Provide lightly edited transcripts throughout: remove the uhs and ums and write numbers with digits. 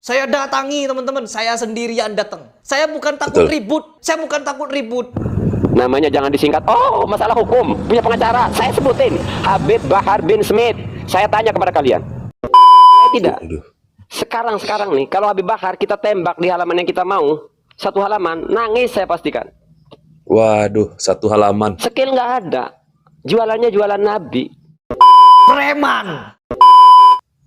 Saya datangi teman-teman, saya sendirian datang. Saya bukan takut ribut, saya bukan takut ribut. Namanya jangan disingkat. Oh, masalah hukum punya pengacara. Saya sebutin Habib Bahar bin Smith. Saya tanya kepada kalian. Saya tidak. Sekarang nih, kalau Habib Bahar kita tembak di halaman yang kita mau, satu halaman, nangis saya pastikan. Waduh, satu halaman. Skill nggak ada. Jualannya jualan Nabi. Preman.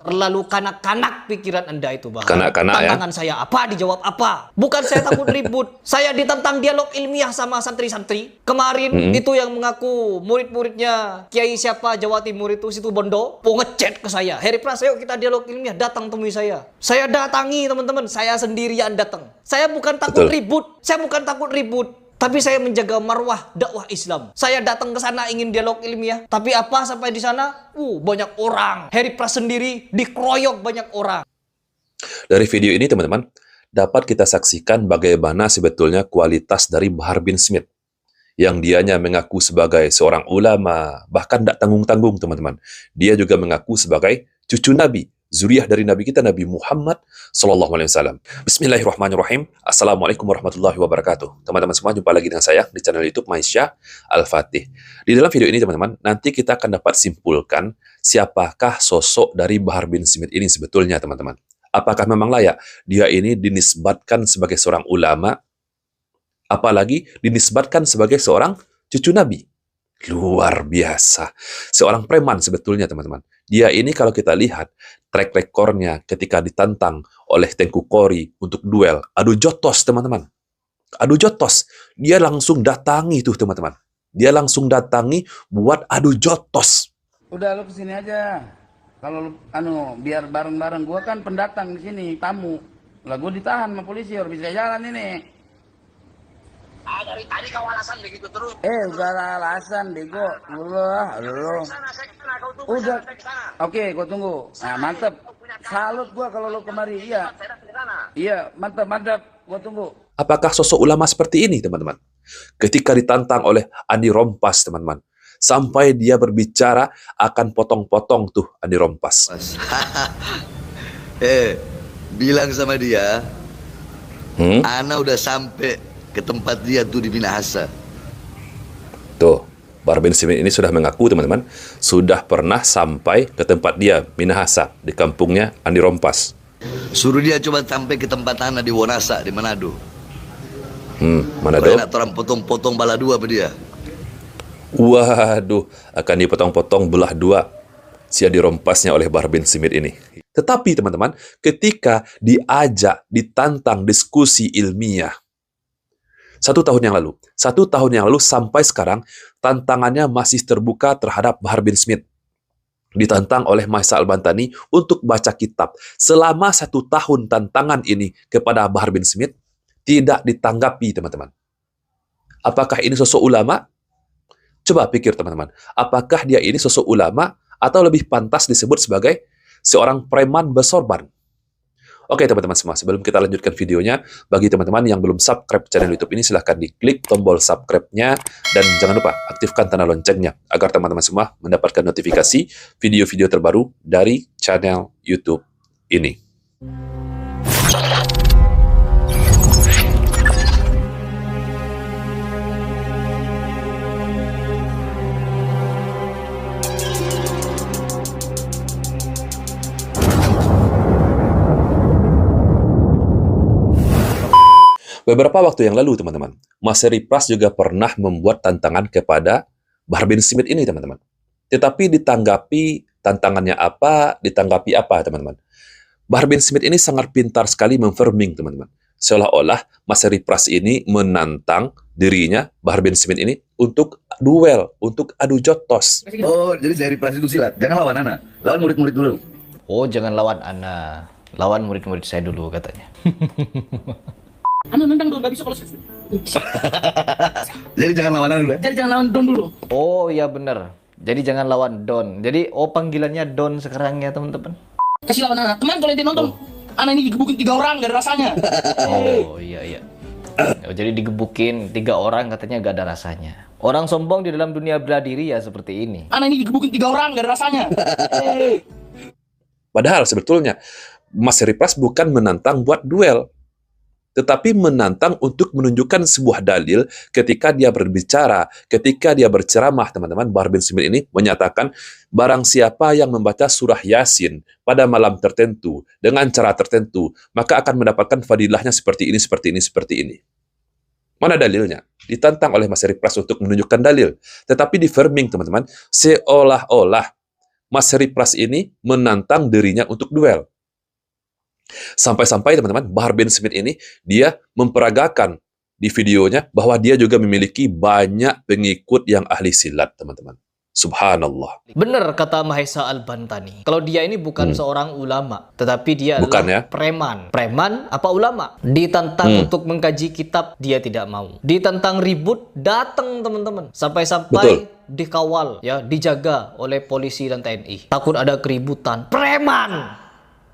Terlalu kanak-kanak pikiran Anda itu, Bahar. Kanak-kanak ya. Tantangan saya apa, dijawab apa. Bukan saya takut ribut. Saya ditantang dialog ilmiah sama santri-santri. Kemarin itu yang mengaku murid-muridnya Kiai siapa Jawa Timur itu, situ Bondo, ngechat ke saya. Heri Pras, ayo kita dialog ilmiah, datang temui saya. Saya datangi teman-teman, saya sendirian datang. Saya bukan takut ribut. Saya bukan takut ribut. Tapi saya menjaga marwah dakwah Islam. Saya datang ke sana ingin dialog ilmiah. Tapi apa sampai di sana? Banyak orang. Heri Pras sendiri dikeroyok banyak orang. Dari video ini teman-teman, dapat kita saksikan bagaimana sebetulnya kualitas dari Bahar bin Smith. Yang dianya mengaku sebagai seorang ulama, bahkan tidak tanggung-tanggung teman-teman. Dia juga mengaku sebagai cucu Nabi. Zuriyah dari Nabi kita, Nabi Muhammad SAW. Bismillahirrahmanirrahim. Assalamualaikum warahmatullahi wabarakatuh. Teman-teman semua, jumpa lagi dengan saya di channel YouTube Maisya Al-Fatih. Di dalam video ini teman-teman, nanti kita akan dapat simpulkan siapakah sosok dari Bahar bin Smith ini sebetulnya teman-teman. Apakah memang layak dia ini dinisbatkan sebagai seorang ulama, apalagi dinisbatkan sebagai seorang cucu Nabi. Luar biasa. Seorang preman sebetulnya teman-teman. Dia ini kalau kita lihat track recordnya ketika ditantang oleh Tengku Qori untuk duel, adu jotos teman-teman. Adu jotos. Dia langsung datangi tuh teman-teman. Dia langsung datangi buat adu jotos. Udah lu kesini aja. Kalau biar bareng-bareng, gua kan pendatang di sini, tamu. Lah gua ditahan sama polisi, harus bisa jalan ini. Dari tadi kau alasan begitu terus. Udah alasan bego. Lu. Udah. Oke, gua tunggu. Nah, mantep. Salut gua kalau lu kemari. Iya. Iya, mantep. Gua tunggu. Apakah sosok ulama seperti ini, teman-teman? Ketika ditantang oleh Andi Rompas, teman-teman. Sampai dia berbicara akan potong-potong tuh Andi Rompas. Bilang sama dia, Ana udah sampai ke tempat dia tuh di Minahasa. Tuh, Bahar bin Smith ini sudah mengaku teman-teman, sudah pernah sampai ke tempat dia, Minahasa, di kampungnya Andi Rompas. Suruh dia coba sampai ke tempat Ana di Wonasa, di Manado. Manado? Enak orang potong-potong bala dua apa dia. Waduh, akan dipotong-potong belah dua si Andi Rompasnya oleh Bahar bin Smith ini. Tetapi teman-teman, ketika diajak, ditantang diskusi ilmiah, Satu tahun yang lalu sampai sekarang, tantangannya masih terbuka terhadap Bahar bin Smith. Ditantang oleh Maisa Al-Bantani untuk baca kitab. Selama 1 tahun tantangan ini kepada Bahar bin Smith, tidak ditanggapi, teman-teman. Apakah ini sosok ulama? Coba pikir, teman-teman. Apakah dia ini sosok ulama atau lebih pantas disebut sebagai seorang preman bersorban? Oke teman-teman semua, sebelum kita lanjutkan videonya, bagi teman-teman yang belum subscribe channel YouTube ini, silahkan diklik tombol subscribe-nya, dan jangan lupa aktifkan tanda loncengnya, agar teman-teman semua mendapatkan notifikasi video-video terbaru dari channel YouTube ini. Beberapa waktu yang lalu, teman-teman, Mas Heri Pras juga pernah membuat tantangan kepada Bahar bin Smith ini, teman-teman. Tetapi ditanggapi tantangannya apa, teman-teman. Bahar bin Smith ini sangat pintar sekali memframing, teman-teman. Seolah-olah Mas Heri Pras ini menantang dirinya, Bahar bin Smith ini, untuk duel, untuk adu jotos. Oh, jadi dari Pras itu silat. Jangan lawan Ana, lawan murid-murid dulu. Oh, jangan lawan Ana. Lawan murid-murid saya dulu katanya. Ana nendang dong, gak bisa kalau Jadi jangan lawan Ana dulu. jadi jangan lawan Don dulu. Oh, iya bener. Jadi jangan lawan Don. Jadi, panggilannya Don sekarang ya, teman-teman. Kasih lawan Ana. Kemarin kalau dia nonton, Ana ini digebukin 3 orang, gak ada rasanya. Oh, iya. Jadi digebukin 3 orang katanya gak ada rasanya. Orang sombong di dalam dunia bela diri ya seperti ini. Ana ini digebukin 3 orang, gak ada rasanya. Padahal sebetulnya Mas Heri Pras bukan menantang buat duel, tetapi menantang untuk menunjukkan sebuah dalil ketika dia berbicara, ketika dia berceramah, teman-teman. Bahar bin Smith ini menyatakan, barang siapa yang membaca surah Yasin pada malam tertentu, dengan cara tertentu, maka akan mendapatkan fadilahnya seperti ini, seperti ini, seperti ini. Mana dalilnya? Ditantang oleh Mas Heri Pras untuk menunjukkan dalil. Tetapi di framing, teman-teman, seolah-olah Mas Heri Pras ini menantang dirinya untuk duel. Sampai-sampai teman-teman, Bahar bin Smith ini dia memperagakan di videonya bahwa dia juga memiliki banyak pengikut yang ahli silat, teman-teman. Subhanallah. Benar kata Mahesa Al-Bantani. Kalau dia ini bukan seorang ulama, tetapi dia Bukan, adalah ya? preman. Preman apa ulama? Ditantang untuk mengkaji kitab, dia tidak mau. Ditantang ribut, datang teman-teman. Sampai-sampai dikawal, ya, dijaga oleh polisi dan TNI. Takut ada keributan. Preman!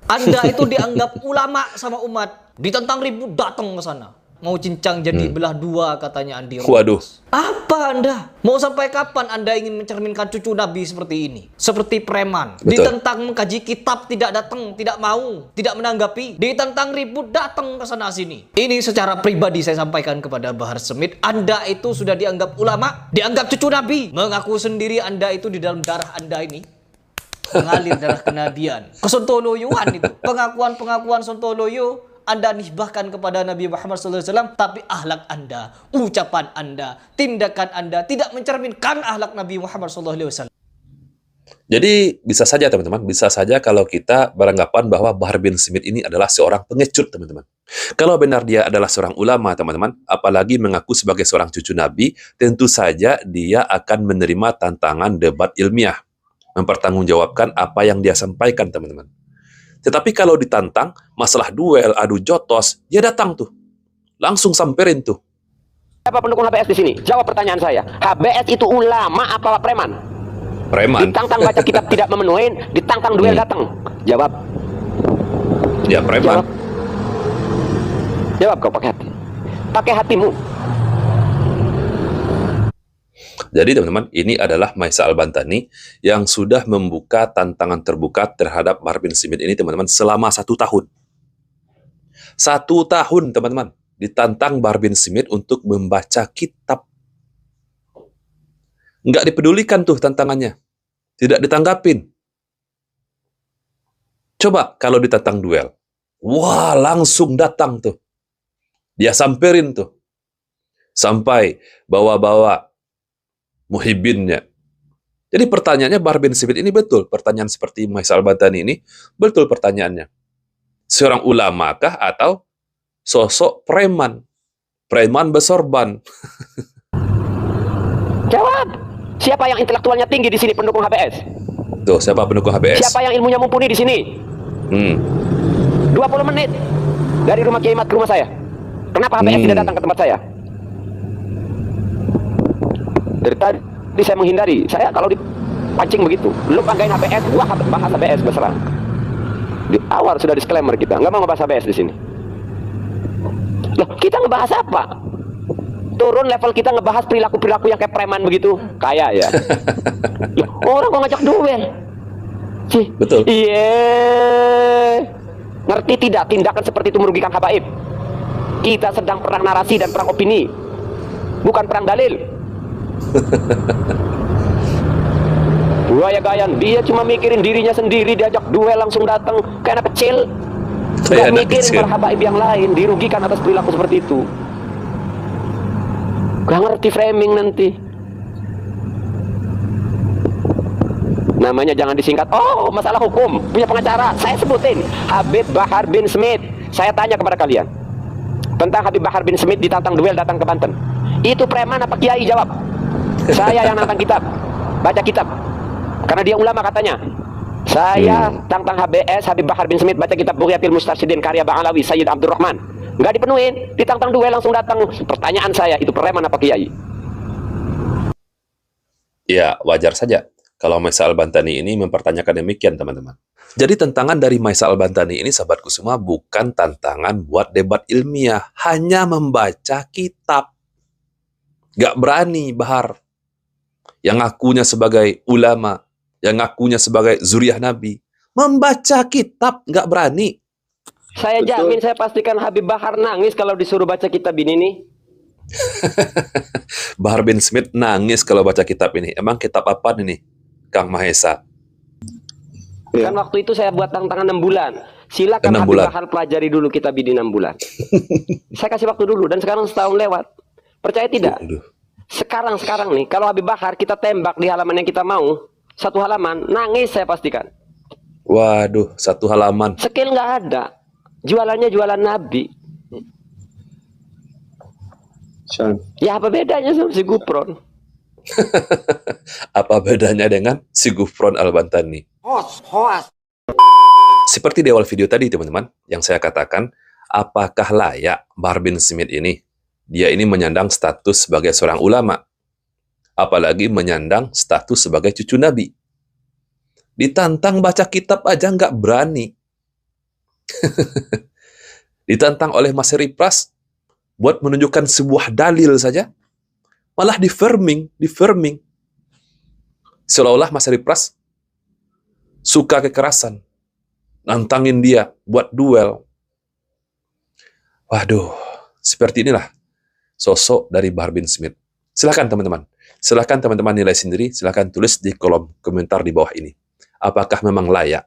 Anda itu dianggap ulama sama umat. Ditantang ribut, datang ke sana. Mau cincang jadi belah dua, katanya Andi Romas. Waduh. Apa Anda? Mau sampai kapan Anda ingin mencerminkan cucu Nabi seperti ini? Seperti preman. Betul. Ditentang mengkaji kitab, tidak datang, tidak mau, tidak menanggapi. Ditentang ribut, datang ke sana sini. Ini secara pribadi saya sampaikan kepada Bahar Smith. Anda itu sudah dianggap ulama, dianggap cucu Nabi. Mengaku sendiri Anda itu di dalam darah Anda ini mengalir darah kenabian. Kesontoloyoan itu. Pengakuan-pengakuan sontoloyo Anda nisbahkan kepada Nabi Muhammad SAW, tapi akhlak Anda, ucapan Anda, tindakan Anda tidak mencerminkan akhlak Nabi Muhammad SAW. Jadi bisa saja teman-teman, bisa saja kalau kita beranggapan bahwa Bahar bin Smith ini adalah seorang pengecut, teman-teman. Kalau benar dia adalah seorang ulama, teman-teman, apalagi mengaku sebagai seorang cucu Nabi, tentu saja dia akan menerima tantangan debat ilmiah, mempertanggungjawabkan apa yang dia sampaikan, teman-teman. Tetapi kalau ditantang masalah duel, adu jotos, dia datang tuh, langsung samperin tuh. Siapa pendukung HBS di sini? Jawab pertanyaan saya. HBS itu ulama apa preman? Preman. Ditantang baca kitab tidak memenuhi, ditantang duel datang. Jawab. Ya preman. Jawab. Jawab kau pakai hati. Pakai hatimu. Jadi teman-teman, ini adalah Mahesa Al-Bantani yang sudah membuka tantangan terbuka terhadap Bahar bin Smith ini, teman-teman, selama 1 tahun. 1 tahun, teman-teman, ditantang Bahar bin Smith untuk membaca kitab. Nggak dipedulikan tuh tantangannya. Tidak ditanggapin. Coba kalau ditantang duel. Wah, langsung datang tuh. Dia samperin tuh. Sampai bawa-bawa muhibbinnya. Jadi pertanyaannya, Bahar bin Smith ini betul. Pertanyaan seperti Mahesa Al-Bantani ini, betul pertanyaannya. Seorang ulama kah atau sosok preman? Preman bersorban. Jawab. Siapa yang intelektualnya tinggi di sini pendukung HBS? Tuh, siapa pendukung HBS? Siapa yang ilmunya mumpuni di sini? 20 menit dari rumah Kiai Mat ke rumah saya. Kenapa HBS tidak datang ke tempat saya? Dari tadi saya menghindari. Saya kalau dipancing begitu, lu panggain HBS, gua bahas HBS berserah. Di awal sudah disclaimer kita, nggak mau ngebahas HBS di sini. Loh, kita ngebahas apa? Turun level kita ngebahas perilaku-perilaku yang kayak preman begitu. Kayak ya. Loh, orang kok ngajak duel? Cih, Betul. iya. Ngerti tidak tindakan seperti itu merugikan habaib? Kita sedang perang narasi dan perang opini, bukan perang dalil. Buaya Gayan, dia cuma mikirin dirinya sendiri, diajak duel langsung datang kayak anak kecil. Gak mikirin para habaib yang lain, dirugikan atas perilaku seperti itu. Gak ngerti framing nanti. Namanya jangan disingkat. Oh, masalah hukum, punya pengacara. Saya sebutin Habib Bahar bin Smith. Saya tanya kepada kalian tentang Habib Bahar bin Smith ditantang duel datang ke Banten. Itu preman apa kiai? Jawab. Saya yang nantang kitab, baca kitab. Karena dia ulama katanya. Saya tantang HBS Habib Bahar bin Smith baca kitab Bughyatil Mustarsyidin karya Bang Alawi Sayyid Abdurrahman. Nggak dipenuhin, ditantang duel langsung datang. Pertanyaan saya, itu preman apa kiai? Ya, wajar saja kalau Mahesa Al-Bantani ini mempertanyakan demikian, teman-teman. Jadi tantangan dari Mahesa Al-Bantani ini, sahabatku semua, bukan tantangan buat debat ilmiah, hanya membaca kitab. Nggak berani Bahar, yang ngakunya sebagai ulama, yang ngakunya sebagai zuriyah Nabi, membaca kitab nggak berani. Saya jamin, saya pastikan Habib Bahar nangis kalau disuruh baca kitab ini nih. Bahar bin Smith nangis kalau baca kitab ini. Emang kitab apa ini, Kang Mahesa? Kan waktu itu saya buat tantangan 6 bulan. Silakan 6 Habib bulan. Bahar pelajari dulu kitab ini 6 bulan. Saya kasih waktu dulu, dan sekarang setahun lewat. Percaya tidak? Aduh. Sekarang nih, kalau Habib Bahar kita tembak di halaman yang kita mau, 1 halaman, nangis saya pastikan. Waduh, 1 halaman. Skill nggak ada. Jualannya jualan Nabi. Ya apa bedanya sama si Gufron? Apa bedanya dengan si Gufron Al-Bantani? Seperti di awal video tadi, teman-teman, yang saya katakan, apakah layak Bahar bin Smith ini? Dia ini menyandang status sebagai seorang ulama. Apalagi menyandang status sebagai cucu Nabi. Ditantang baca kitab aja nggak berani. Ditantang oleh Mas Heri Pras buat menunjukkan sebuah dalil saja, malah di-firming. Seolah-olah Mas Heri Pras suka kekerasan, nantangin dia buat duel. Waduh, seperti inilah sosok dari Bahar bin Smith. Silahkan teman-teman nilai sendiri, silahkan tulis di kolom komentar di bawah ini. Apakah memang layak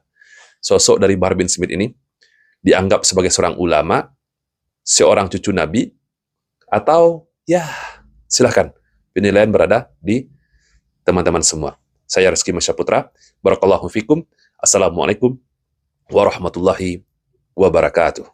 sosok dari Bahar bin Smith ini dianggap sebagai seorang ulama, seorang cucu Nabi, atau ya silahkan penilaian berada di teman-teman semua. Saya Rizky Masyaputra, barakallahu fikum, assalamualaikum warahmatullahi wabarakatuh.